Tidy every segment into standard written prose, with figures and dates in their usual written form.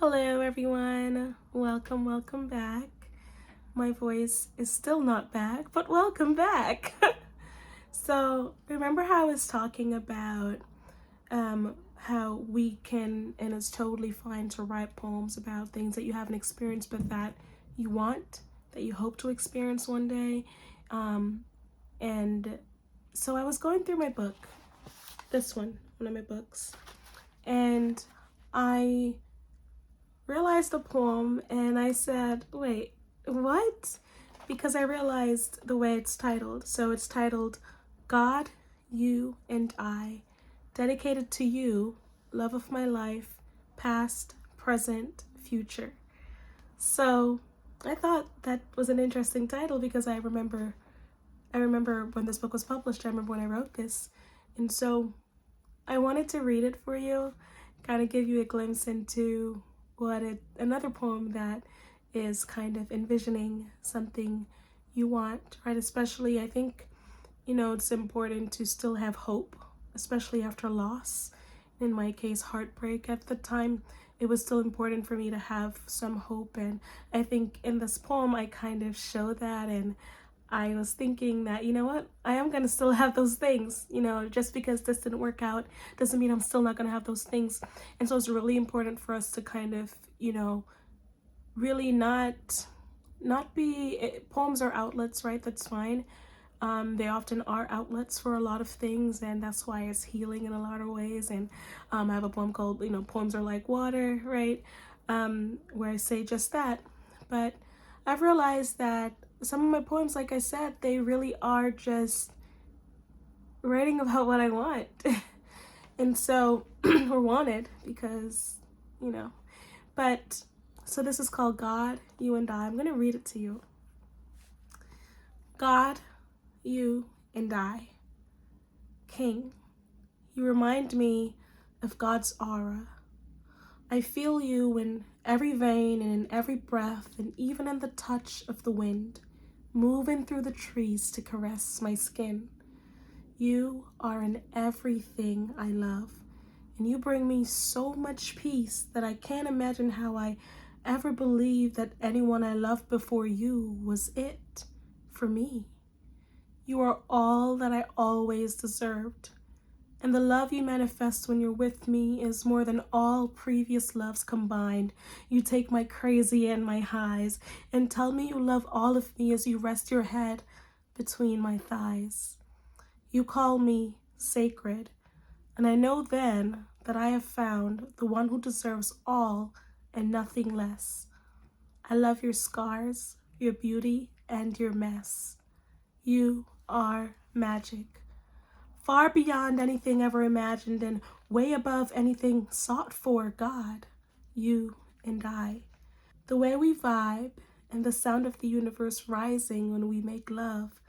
Hello everyone, welcome back. My voice is still not back, but welcome back. So remember how I was talking about how we can, and it's totally fine to write poems about things that you haven't experienced but that you want, that you hope to experience one day. And so I was going through my book, one of my books, and I realized the poem and I said, wait, what? Because I realized the way it's titled. So it's titled God, You, and I, dedicated to you, love of my life, past, present, future. So I thought that was an interesting title because I remember when this book was published. I remember when I wrote this. And so I wanted to read it for you, kind of give you a glimpse into another poem that is kind of envisioning something you want, right? Especially, I think, it's important to still have hope, especially after loss. In my case, heartbreak. At the time, it was still important for me to have some hope, and I think in this poem I kind of show that. And I was thinking that, you know what, I am going to still have those things. Just because this didn't work out doesn't mean I'm still not going to have those things. And so it's really important for us to kind of, really not be, poems are outlets, right? That's fine. They often are outlets for a lot of things, and that's why it's healing in a lot of ways. And I have a poem called, Poems Are Like Water, right? Where I say just that. But I've realized that some of my poems, like I said, they really are just writing about what I want. And so, or wanted, because, but, so this is called God, You, and I. I'm going to read it to you. God, you, and I. King, you remind me of God's aura. I feel you in every vein and in every breath, and even in the touch of the wind, moving through the trees to caress my skin. You are in everything I love, and you bring me so much peace that I can't imagine how I ever believed that anyone I loved before you was it for me. You are all that I always deserved, and the love you manifest when you're with me is more than all previous loves combined. You take my crazy and my highs and tell me you love all of me as you rest your head between my thighs. You call me sacred, and I know then that I have found the one who deserves all and nothing less. I love your scars, your beauty, and your mess. You are magic, far beyond anything ever imagined and way above anything sought for. God, you, and I. The way we vibe and the sound of the universe rising when we make love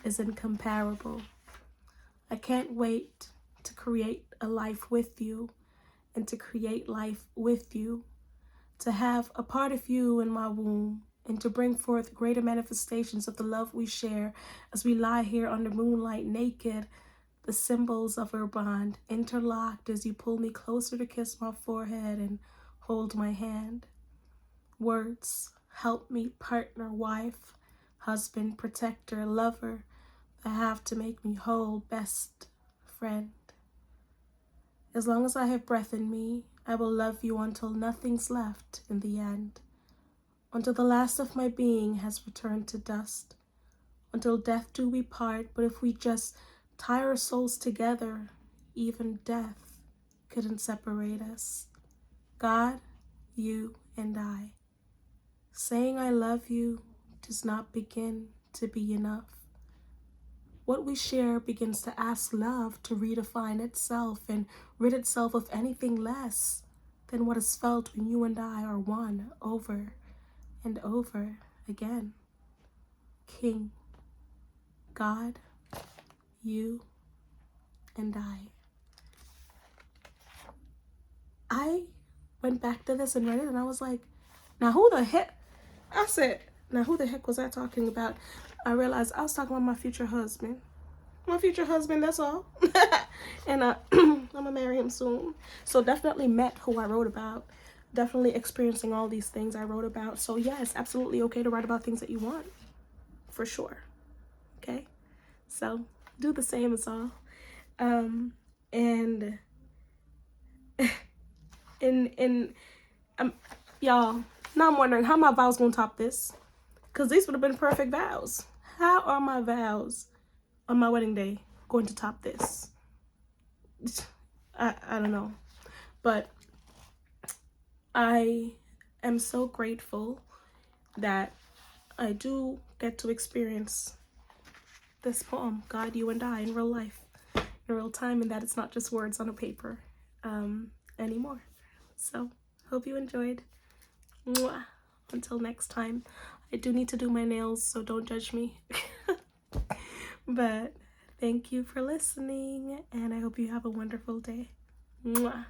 is incomparable. I can't wait to create a life with you and to create life with you, to have a part of you in my womb and to bring forth greater manifestations of the love we share as we lie here under moonlight naked, the symbols of our bond interlocked as you pull me closer to kiss my forehead and hold my hand. Words help me, partner, wife, husband, protector, lover, that have to make me whole, best friend. As long as I have breath in me, I will love you until nothing's left in the end. Until the last of my being has returned to dust. Until death do we part, but if we just tie our souls together, even death couldn't separate us. God, you, and I. Saying I love you does not begin to be enough. What we share begins to ask love to redefine itself and rid itself of anything less than what is felt when you and I are one over and over again. King, God, you, and I went back to this and read it, and I was like, now who the heck? I said, now who the heck was I talking about? I realized I was talking about my future husband. My future husband, that's all. And I'm gonna marry him soon. So definitely met who I wrote about. definitely experiencing all these things I wrote about. So yeah, it's absolutely okay to write about things that you want, for sure. Okay, so do the same as all. And um, y'all, now I'm wondering how my vows gonna top this, because these would have been perfect vows. How are my vows on my wedding day going to top this? I don't know, but I am so grateful that I do get to experience this poem, God, You and I, in real life, in real time, and that it's not just words on a paper anymore. So hope you enjoyed. Mwah. Until next time. I do need to do my nails, so don't judge me. But thank you for listening, and I hope you have a wonderful day. Mwah.